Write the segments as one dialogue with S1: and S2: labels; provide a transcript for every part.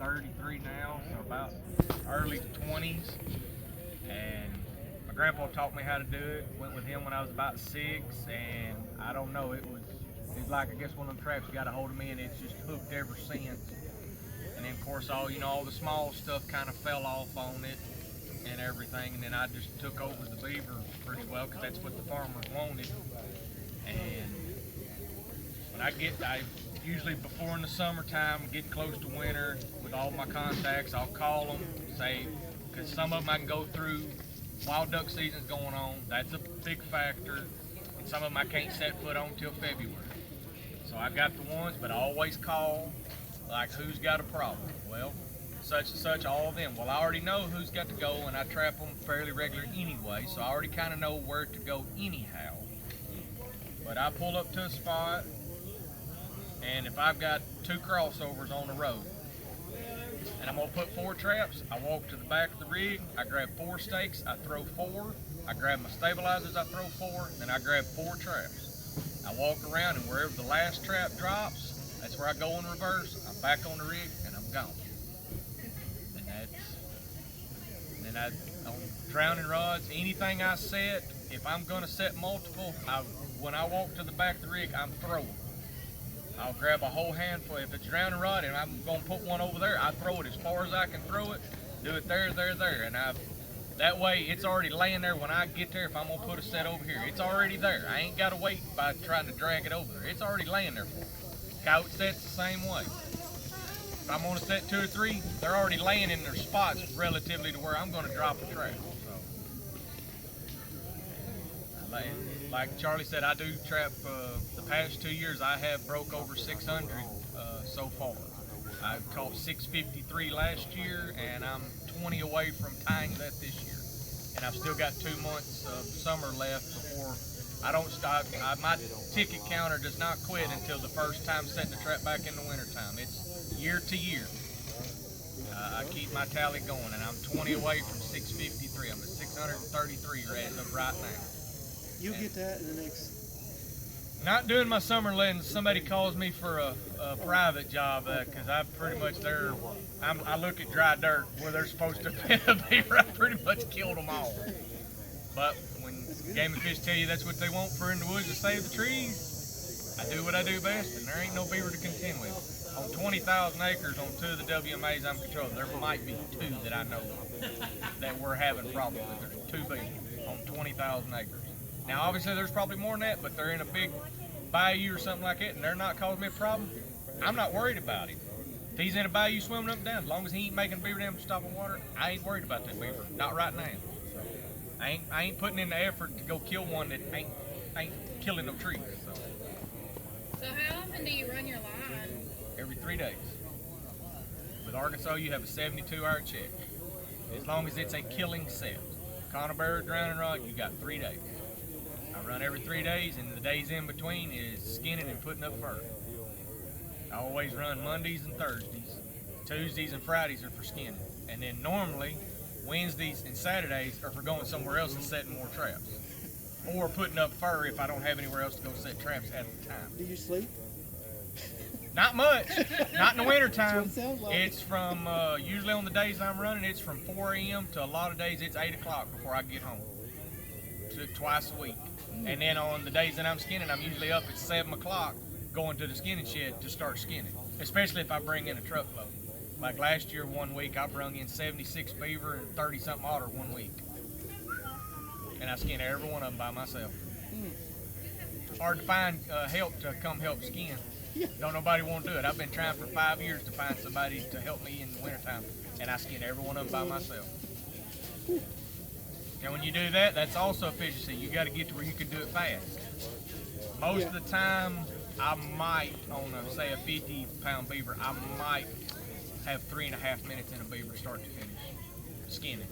S1: 33 now, so about early 20s. And my grandpa taught me how to do it. Went with him when I was about 6, and I don't know, it's like, I guess, one of them traps got a hold of me, and it's just hooked ever since. And then of course all the small stuff kind of fell off on it and everything, and then I just took over the beaver pretty well because that's what the farmers wanted. And when I usually before in the summertime, getting close to winter, with all my contacts, I'll call them, say, because some of them I can go through. Wild duck season's going on, that's a big factor, and some of them I can't set foot on till February. So I got the ones, but I always call, like, who's got a problem? Well, such and such, all of them. Well, I already know who's got to go, and I trap them fairly regular anyway, so I already kind of know where to go anyhow. But I pull up to a spot, and if I've got 2 crossovers on the road, and I'm gonna put 4 traps, I walk to the back of the rig, I grab 4 stakes, I throw 4, I grab my stabilizers, I throw 4, then I grab 4 traps. I walk around, and wherever the last trap drops, that's where I go in reverse, I'm back on the rig, and I'm gone. And then on drowning rods, anything I set, if I'm gonna set multiple, when I walk to the back of the rig, I'm throwing. I'll grab a whole handful. If it's drowning rod and I'm gonna put one over there, I throw it as far as I can throw it, do it there, and that way it's already laying there when I get there. If I'm gonna put a set over here, it's already there. I ain't gotta wait by trying to drag it over there. It's already laying there for me. Coyote sets the same way. If I'm gonna set 2 or 3, they're already laying in their spots relatively to where I'm gonna drop a trap. So, like Charlie said, I do trap. The past 2 years, I have broke over 600 so far. I caught 653 last year, and I'm 20 away from tying that this year. And I've still got 2 months of summer left before I don't stop. My ticket counter does not quit until the first time setting the trap back in the wintertime. It's year to year. I keep my tally going, and I'm 20 away from 653. I'm at 633 as of right now.
S2: You'll get that in the next...
S1: Not doing my summer lens. Somebody calls me for a private job because I'm pretty much there. I look at dry dirt where they're supposed to be. I pretty much killed them all. But when game and fish tell you that's what they want for in the woods to save the trees, I do what I do best, and there ain't no beaver to contend with. On 20,000 acres on 2 of the WMAs I'm controlling, there might be 2 that I know of that we're having problems with. There's 2 beaver on 20,000 acres. Now, obviously, there's probably more than that, but they're in a big bayou or something like that, and they're not causing me a problem. I'm not worried about him. If he's in a bayou swimming up and down, as long as he ain't making beaver dam to stop in water, I ain't worried about that beaver. Not right now. I ain't putting in the effort to go kill one that ain't killing no trees.
S3: So how often do you run your line?
S1: Every 3 days. With Arkansas, you have a 72-hour check. As long as it's a killing set. Conibear, drowning rod, you got 3 days. I run every 3 days, and the days in between is skinning and putting up fur. I always run Mondays and Thursdays. Tuesdays and Fridays are for skinning. And then normally, Wednesdays and Saturdays are for going somewhere else and setting more traps. Or putting up fur if I don't have anywhere else to go set traps at the time.
S2: Do you sleep?
S1: Not much. Not in the winter time.
S2: That's what it sounds like.
S1: It's from, usually on the days I'm running, it's from 4 a.m. to a lot of days it's 8 o'clock before I get home. Twice a week. And then on the days that I'm skinning, I'm usually up at 7 o'clock going to the skinning shed to start skinning, especially if I bring in a truckload. Like last year, 1 week, I brought in 76 beaver and 30-something otter 1 week. And I skinned every one of them by myself. Hard to find help to come help skin. Don't nobody want to do it. I've been trying for 5 years to find somebody to help me in the wintertime, and I skin every one of them by myself. And when you do that, that's also efficiency. You got to get to where you can do it fast. Most of the time, I might, on say a 50-pound beaver, I might have 3.5 minutes in a beaver start to finish skinning.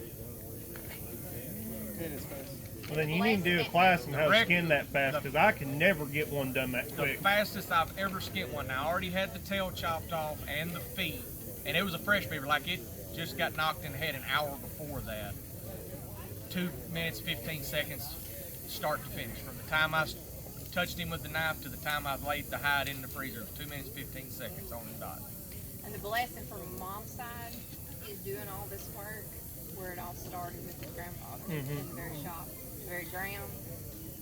S4: Well, then you need to do a class on how to skin that fast, because I can never get one done that quick.
S1: The fastest I've ever skinned one. Now, I already had the tail chopped off and the feet, and it was a fresh beaver. Like, it just got knocked in the head an hour before that. 2 minutes, 15 seconds, start to finish. From the time I touched him with the knife to the time I laid the hide in the freezer, 2 minutes, 15 seconds on the dot.
S3: And the blessing from mom's side is doing all this work where it all started with his grandfather in the very shop, the very ground.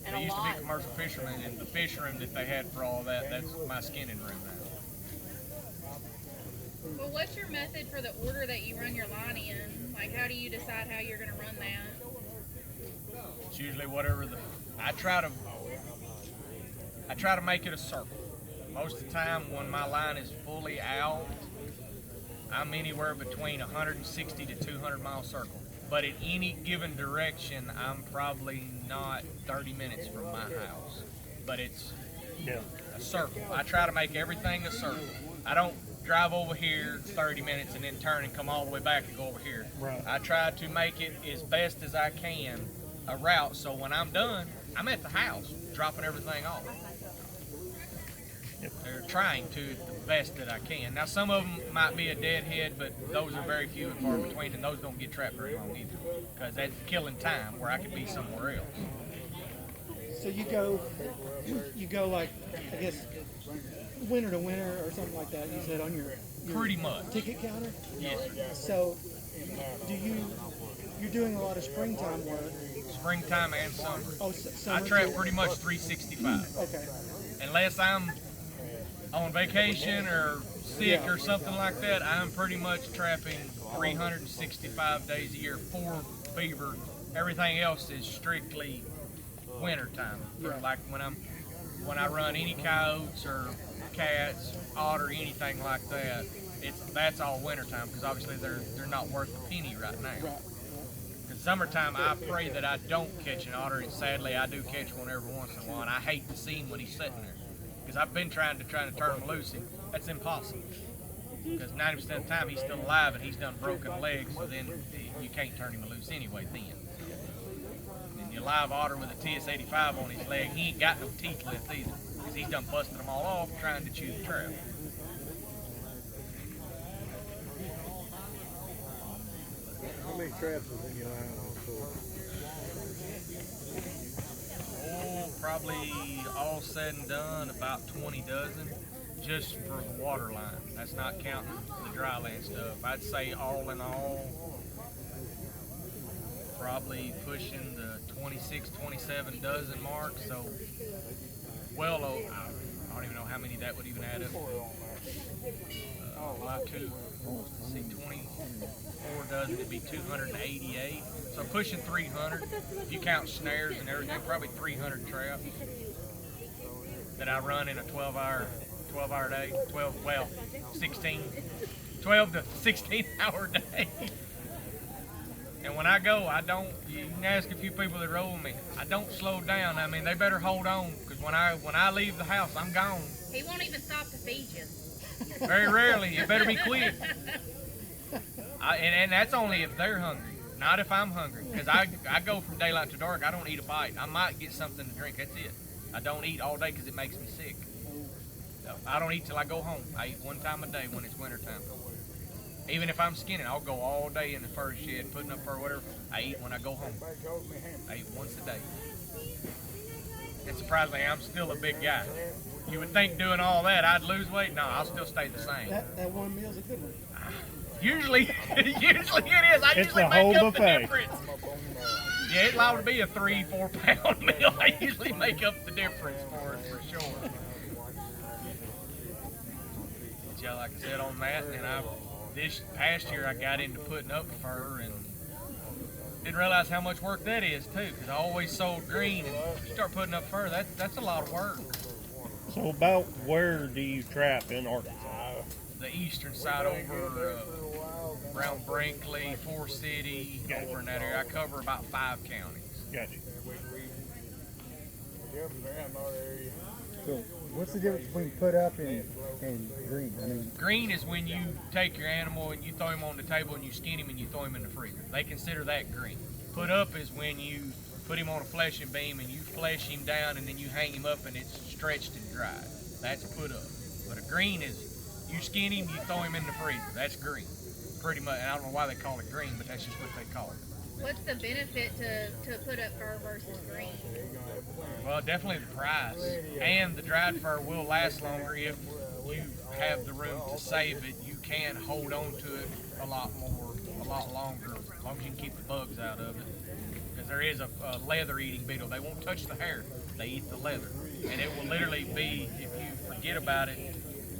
S3: And
S1: They
S3: a
S1: used to
S3: lot.
S1: be commercial fishermen, and the fish room that they had for all that, that's my skinning room now.
S3: Well, what's your method for the order that you run your line in? Like, how do you decide how you're going to run that?
S1: It's usually whatever I try to make it a circle. Most of the time when my line is fully out, I'm anywhere between 160 to 200 mile circle. But in any given direction, I'm probably not 30 minutes from my house. But it's a circle. I try to make everything a circle. I don't drive over here 30 minutes and then turn and come all the way back and go over here.
S4: Right.
S1: I try to make it as best as I can a route, so when I'm done, I'm at the house dropping everything off. They're trying to the best that I can. Now some of them might be a deadhead, but those are very few and far between, and those don't get trapped very long either, because that's killing time where I could be somewhere else.
S2: So you go like, I guess, winter to winter or something like that. You said on your
S1: Pretty much.
S2: ticket counter.
S1: Yes.
S2: So you're doing a lot of springtime work.
S1: Springtime and summer.
S2: Oh, summer.
S1: I trap
S2: too?
S1: pretty much 365.
S2: Okay.
S1: Unless I'm on vacation or sick or something like that, I'm pretty much trapping 365 days a year for beaver. Everything else is strictly winter time. For like when I run any coyotes or cats, otter, anything like that, that's all winter time, because obviously they're not worth a penny right now.
S2: Right.
S1: In summertime, I pray that I don't catch an otter, and sadly I do catch one every once in a while, and I hate to see him when he's sitting there, because I've been trying to turn him loose, and that's impossible, because 90% of the time he's still alive and he's done broken legs, so then you can't turn him loose anyway then. And the live otter with a TS-85 on his leg, he ain't got no teeth left either, because he's done busted them all off trying to chew the trap.
S5: How many traps is in your line also?
S1: Oh, probably all said and done, about 20 dozen, just for the water line. That's not counting the dry land stuff. I'd say all in all, probably pushing the 26, 27 dozen mark. So, well, I don't even know how many that would even add up. Like let's see, 24 dozen, it'd be 288. So pushing 300. If you count snares and everything, probably 300 traps that I run in a 12-hour day. 12 to 16 hour day. And when I go, you can ask a few people that roll with me, I don't slow down. I mean, they better hold on, because when I leave the house, I'm gone.
S3: He won't even stop to feed you.
S1: Very rarely. It better be quick. And that's only if they're hungry, not if I'm hungry. Because I go from daylight to dark. I don't eat a bite. I might get something to drink. That's it. I don't eat all day because it makes me sick. So I don't eat till I go home. I eat one time a day when it's winter time. Even if I'm skinning, I'll go all day in the fur shed, putting up fur, whatever. I eat when I go home. I eat once a day. And surprisingly, I'm still a big guy. You would think doing all that I'd lose weight. No, I'll still stay the same.
S2: That one meal's a good one.
S1: Usually it is. I
S4: It's
S1: usually
S4: the
S1: make
S4: whole
S1: up the
S4: buffet.
S1: difference. Yeah, it's allowed to be a 3-4 pound meal. I usually make up the difference for it, for sure. But yeah, like I said on that, and this past year I got into putting up fur and didn't realize how much work that is too, because I always sold green, and if you start putting up fur, that's a lot of work.
S4: So about where do you trap in Arkansas?
S1: The eastern side over around Brinkley, Forest City, over in that area. I cover about 5 counties.
S4: Gotcha.
S5: So, what's the difference between put up and green? I mean,
S1: Green is when you take your animal and you throw him on the table and you skin him and you throw him in the freezer. They consider that green. Put up is when you put him on a fleshing beam and you flesh him down and then you hang him up and it's stretched and dried. That's put up. But a green is you skin him, you throw him in the freezer. That's green. Pretty much. I don't know why they call it green, but that's just what they call it.
S3: What's the benefit to put up fur versus green?
S1: Well, definitely the price. And the dried fur will last longer if you have the room to save it, you can hold on to it a lot longer, as long as you can keep the bugs out of it. Because there is a leather-eating beetle. They won't touch the hair; they eat the leather, and it will literally be, if you forget about it.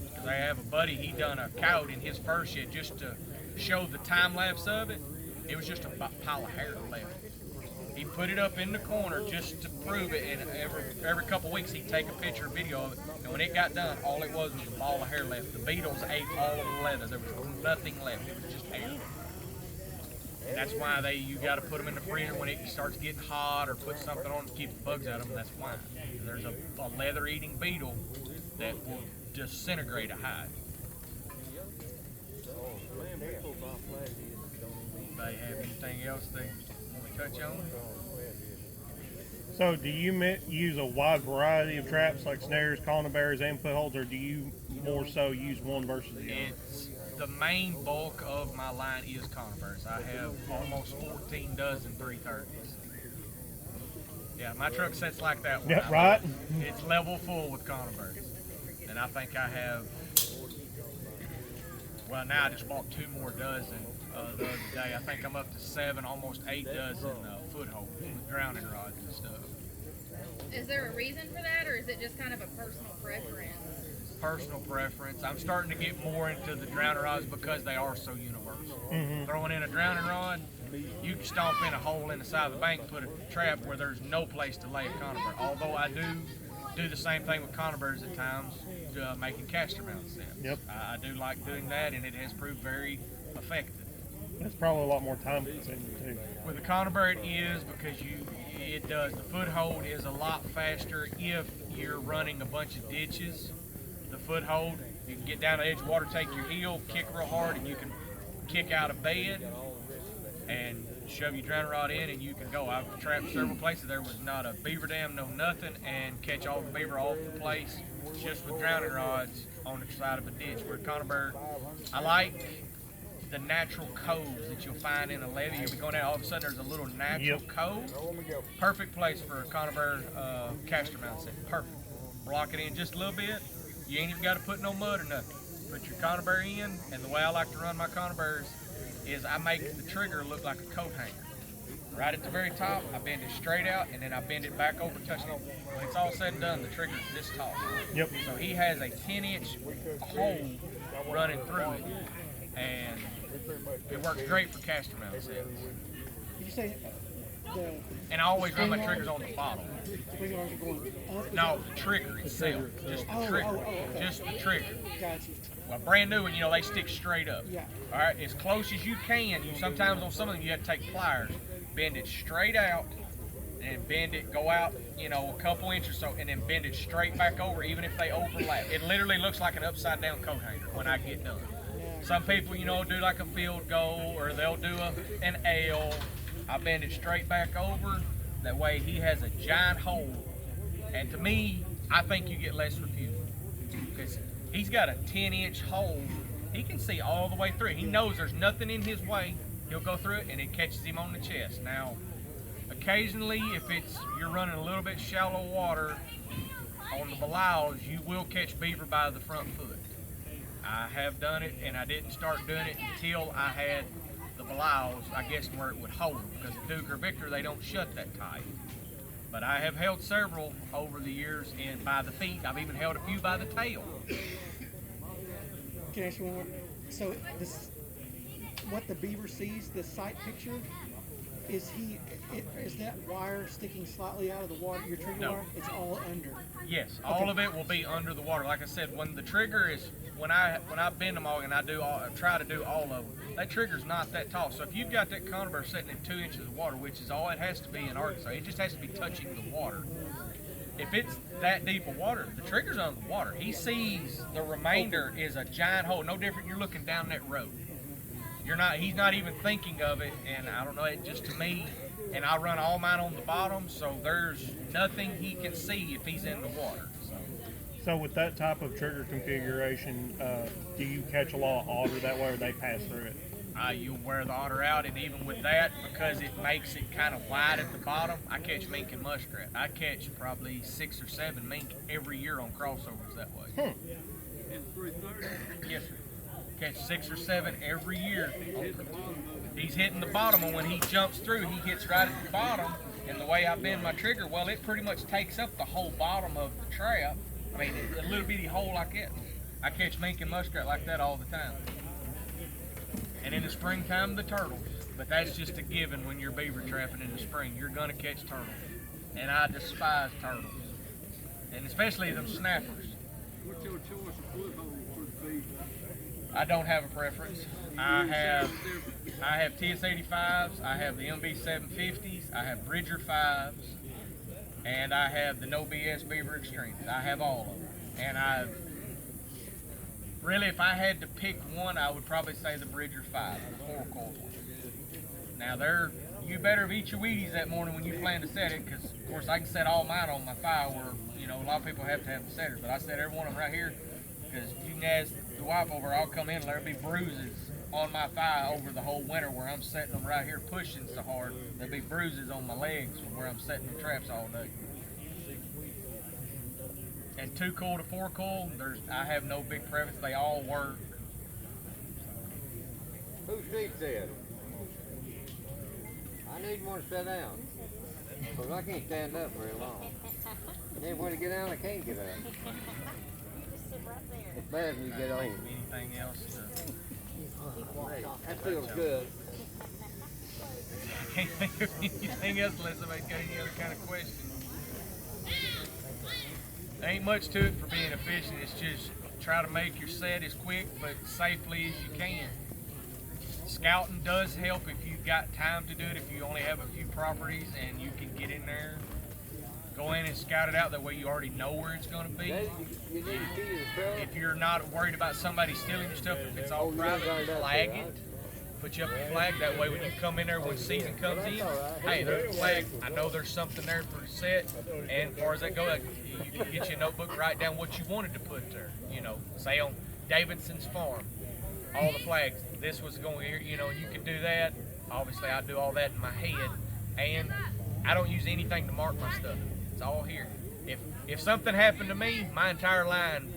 S1: Because I have a buddy, he done a coyote in his fur shed just to show the time lapse of it. It was just a pile of hair left. He put it up in the corner just to prove it, and every couple of weeks he'd take a picture or video of it. And when it got done, all it was a ball of hair left. The beetles ate all of the leather. There was nothing left. It was just hair. And that's why you got to put them in the freezer when it starts getting hot, or put something on to keep the bugs out of them. That's why. There's a leather-eating beetle that will disintegrate a hide. Anybody have anything else they want to touch on?
S4: So do you use a wide variety of traps like snares, conibears, and footholds, or do you more so use one versus the other?
S1: The main bulk of my line is conibears. I have almost 14 dozen 330s. Yeah, my truck sits like that one.
S4: Yeah, right?
S1: It's level full with conibears. And I think I have, well, now I just bought 2 more dozen the other day. I think I'm up to 7, almost 8 dozen footholds with drowning rods and stuff.
S3: Is there a reason for that, or is it just kind of a personal preference?
S1: Personal preference. I'm starting to get more into the drowning rods because they are so universal. Throwing in a drowning rod, you can stomp in a hole in the side of the bank and put a trap where there's no place to lay a conibear. Although I do the same thing with conibears at times, making caster mounts in.
S4: Yep.
S1: I do like doing that, and it has proved very effective.
S4: That's probably a lot more time consuming too.
S1: With the conibear, it is, because it does. The foothold is a lot faster if you're running a bunch of ditches. The foothold, you can get down the edge of the water, take your heel, kick real hard, and you can kick out of bed and shove your drowning rod in, and you can go. I've trapped several places. There was not a beaver dam, no nothing, and catch all the beaver off the place just with drowning rods on the side of a ditch. Where conibear, I like the natural coves that you'll find in a levee. You'll be going out, all of a sudden there's a little natural cove. Perfect place for a conibear caster mount set. Perfect. Block it in just a little bit. You ain't even got to put no mud or nothing. Put your conibear in, and the way I like to run my conibears is I make the trigger look like a coat hanger. Right at the very top, I bend it straight out, and then I bend it back over, touching it. When it's all said and done, the trigger is this tall.
S4: Yep.
S1: So he has a 10-inch hole running through it, and it works great for caster mount sets.
S2: Did you say
S1: And I always run my triggers on the bottom.
S2: spring arms are going up?
S1: No, the trigger itself, just the trigger,
S2: okay.
S1: just the trigger.
S2: Got you.
S1: Well, brand new, and they stick straight up.
S2: Yeah.
S1: All right, as close as you can. Sometimes on some of them you have to take pliers, bend it straight out, and bend it, go out, a couple inches or so, and then bend it straight back over, even if they overlap. It literally looks like an upside down coat hanger when I get done. Some people, do like a field goal, or they'll do an L. I bend it straight back over. That way he has a giant hole. And to me, I think you get less refusal. Because he's got a 10-inch hole. He can see all the way through it. He knows there's nothing in his way. He'll go through it, and it catches him on the chest. Now, occasionally, if you're running a little bit shallow water on the belials, you will catch beaver by the front foot. I have done it, and I didn't start doing it until I had the belials, I guess, where it would hold. Because the Duke or Victor, they don't shut that tight. But I have held several over the years, and by the feet. I've even held a few by the tail.
S2: Can I ask you one more? So what the beaver sees, the sight picture, is that wire sticking slightly out of the water, your trigger
S1: No.
S2: wire? It's all under.
S1: Yes, all of it will be under the water. Like I said, when the trigger is, when I bend them all, and I try to do all of them, that trigger's not that tall. So if you've got that conibear sitting in 2 inches of water, which is all it has to be in Arkansas, it just has to be touching the water. If it's that deep of water, the trigger's under the water. He sees the remainder is a giant hole, no different. You're looking down that road. He's not even thinking of it, and I don't know, it just to me, and I run all mine on the bottom, so there's nothing he can see if he's in the water.
S4: So with that type of trigger configuration, do you catch a lot of otter that way, or they pass through it?
S1: You'll wear the otter out, and even with that, because it makes it kind of wide at the bottom, I catch mink and muskrat. I catch probably 6 or 7 mink every year on crossovers that way. Yes, sir. Catch 6 or 7 every year. He's hitting the bottom, and when he jumps through, he hits right at the bottom. And the way I bend my trigger, well, it pretty much takes up the whole bottom of the trap. I mean, a little bitty hole like that. I catch mink and muskrat like that all the time. And in the springtime, the turtles. But that's just a given when you're beaver trapping in the spring. You're gonna catch turtles. And I despise turtles. And especially them snappers.
S6: What's your choice of foothold for the beaver?
S1: I don't have a preference. I have TS85s, I have the MB750s, I have Bridger 5s, and I have the No BS Beaver Extremes. I have all of them. And really, if I had to pick one, I would probably say the Bridger 5, the 4-coil one. Now, you better have eat your Wheaties that morning when you plan to set it, because, of course, I can set all mine on my thigh where, you know, a lot of people have to have the setters, but I set every one of them right here, because you can ask the wife over, I'll come in and there'll be bruises on my thigh over the whole winter where I'm setting them right here pushing so hard. There'll be bruises on my legs from where I'm setting the traps all day. And 2-coil to 4-coil, I have no big preference. They all work.
S7: Whose seat's that? I need one to sit down. Because I can't stand up very long. And then when I get down, I can't get up. It's bad when you get old.
S1: Anything else?
S7: Hey, that feels good.
S1: I can't think of anything else unless somebody's got any other kind of question. There ain't much to it for being efficient. It's just try to make your set as quick but safely as you can. Scouting does help if you've got time to do it, if you only have a few properties and you can get in there. Go in and scout it out, that way you already know where it's going to be. If you're not worried about somebody stealing your stuff, if it's all private, flag it. Put you up a flag, that way when you come in there when season comes in, hey, there's a flag, I know there's something there for the set, and as far as that goes, you can get you a notebook, write down what you wanted to put there. You know, say on Davidson's farm, all the flags, this was going here, you know, you can do that. Obviously, I do all that in my head, and I don't use anything to mark my stuff. It's all here. If something happened to me, my entire line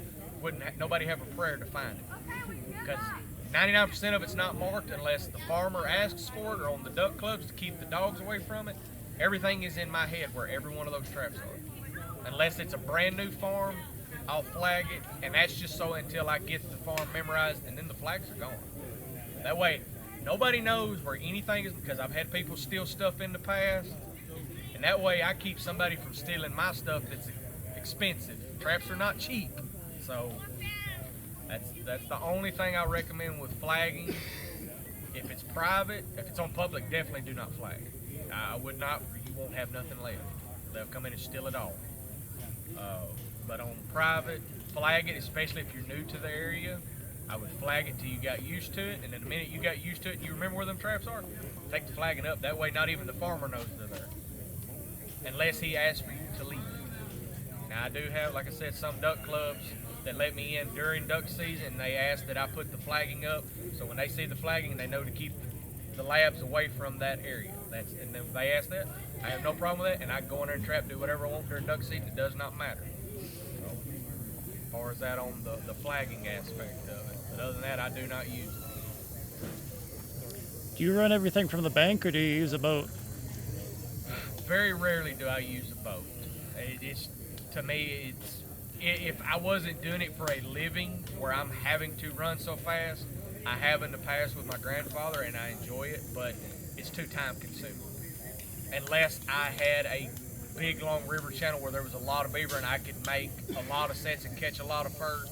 S1: nobody have a prayer to find it, because 99% of it's not marked unless the farmer asks for it or on the duck clubs to keep the dogs away from it. Everything is in my head where every one of those traps are. Unless it's a brand new farm, I'll flag it, and that's just so until I get the farm memorized, and then the flags are gone. That way, nobody knows where anything is, because I've had people steal stuff in the past, and that way I keep somebody from stealing my stuff that's expensive. Traps are not cheap, so that's the only thing I recommend with flagging. If it's private, if it's on public, definitely do not flag. I would not, you won't have nothing left. They'll come in and steal it all. But on private, flag it, especially if you're new to the area. I would flag it till you got used to it, and then the minute you got used to it, you remember where them traps are, take the flagging up. That way not even the farmer knows they're there, unless he asks for you to leave it. Now I do have, like I said, some duck clubs that let me in during duck season, and they ask that I put the flagging up, so when they see the flagging, they know to keep the labs away from that area. And if they ask that, I have no problem with that, and I can go in there and trap, do whatever I want during duck season. It does not matter. So, as far as that on the flagging aspect of it. But other than that, I do not use it.
S8: Do you run everything from the bank, or do you use a boat?
S1: Very rarely do I use a boat. To me, if I wasn't doing it for a living where I'm having to run so fast, I have in the past with my grandfather, and I enjoy it, but it's too time consuming. Unless I had a big long river channel where there was a lot of beaver and I could make a lot of sets and catch a lot of furs,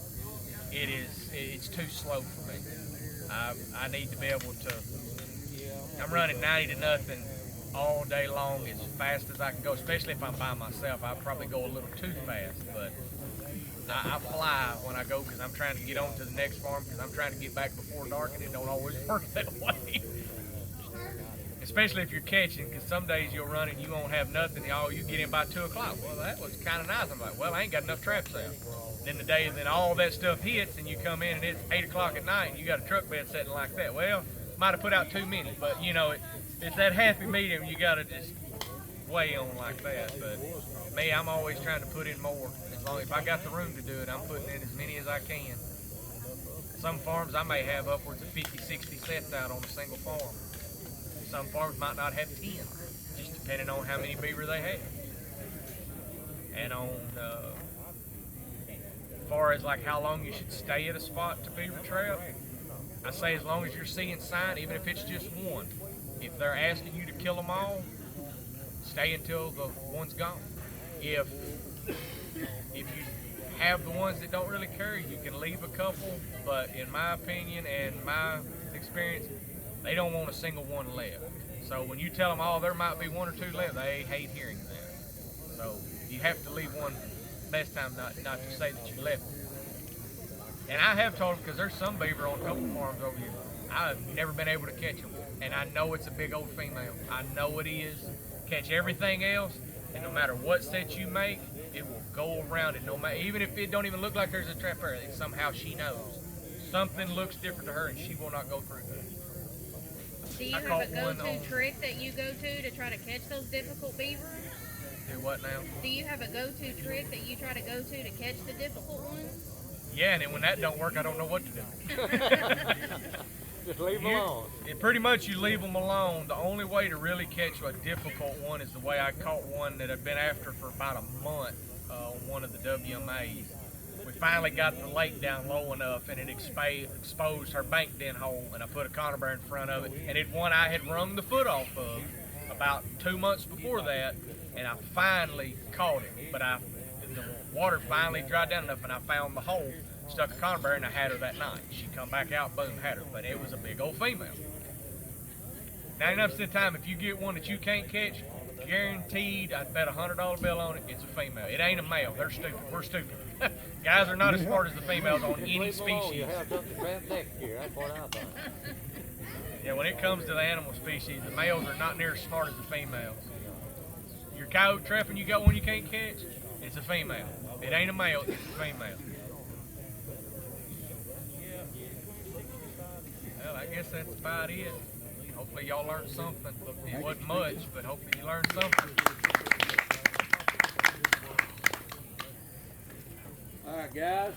S1: it's too slow for me. I need to be able to, I'm running 90 to nothing all day long as fast as I can go, especially if I'm by myself. I probably go a little too fast, but I fly when I go because I'm trying to get on to the next farm, because I'm trying to get back before dark, and it don't always work that way. Especially if you're catching, because some days you'll run and you won't have nothing. You get in by 2 o'clock. Well, that was kind of nice. I'm like, well, I ain't got enough traps out. Then then all that stuff hits, and you come in and it's 8 o'clock at night, and you got a truck bed setting like that. Well, might have put out too many, but you know, it's that happy medium you got to just weigh on like that. But me, I'm always trying to put in more. If I got the room to do it, I'm putting in as many as I can. Some farms I may have upwards of 50, 60 sets out on a single farm. Some farms might not have 10, just depending on how many beaver they have. And on as far as like how long you should stay at a spot to beaver trap, I say as long as you're seeing sign, even if it's just one. If they're asking you to kill them all, stay until the one's gone. If you have the ones that don't really care, you can leave a couple, but in my opinion and my experience, they don't want a single one left. So when you tell them, oh, there might be one or two left, they hate hearing that. So you have to leave one. Best time not to say that you left them. And I have told them, because there's some beaver on a couple farms over here, I've never been able to catch them. And I know it's a big old female. I know it is. Catch everything else, and no matter what set you make, it will go around it. No matter, even if it don't even look like there's a trap there, somehow she knows. Something looks different to her, and she will not go through that.
S9: Do you have a go-to trick that you go to try to catch those difficult beavers?
S1: Do what now?
S9: Do you have a go-to trick that you try to go to catch the difficult ones?
S1: Yeah, and then when that don't work, I don't know what to do.
S7: Just leave them alone.
S1: Pretty much you leave them alone. The only way to really catch a difficult one is the way I caught one that I'd been after for about a month on one of the WMAs. We finally got the lake down low enough, and it exposed her bank den hole, and I put a conifer bear in front of it, and it's one I had wrung the foot off of about 2 months before that, and I finally caught it. But the water finally dried down enough, and I found the hole, stuck a conifer bear, and I had her that night. She come back out, boom, had her. But it was a big old female. 99% of the time, if you get one that you can't catch, guaranteed, I'd bet $100 bill on it, it's a female. It ain't a male. They're stupid. We're stupid. Guys are not as smart as the females on any species.
S7: You have something to trap next year. That's what I thought.
S1: Yeah, when it comes to the animal species, the males are not near as smart as the females. Your coyote trapping, you got one you can't catch, it's a female. It ain't a male, it's a female. Well, I guess that's about it. Hopefully y'all learned something. It wasn't much, but hopefully you learned something.
S7: All right, guys.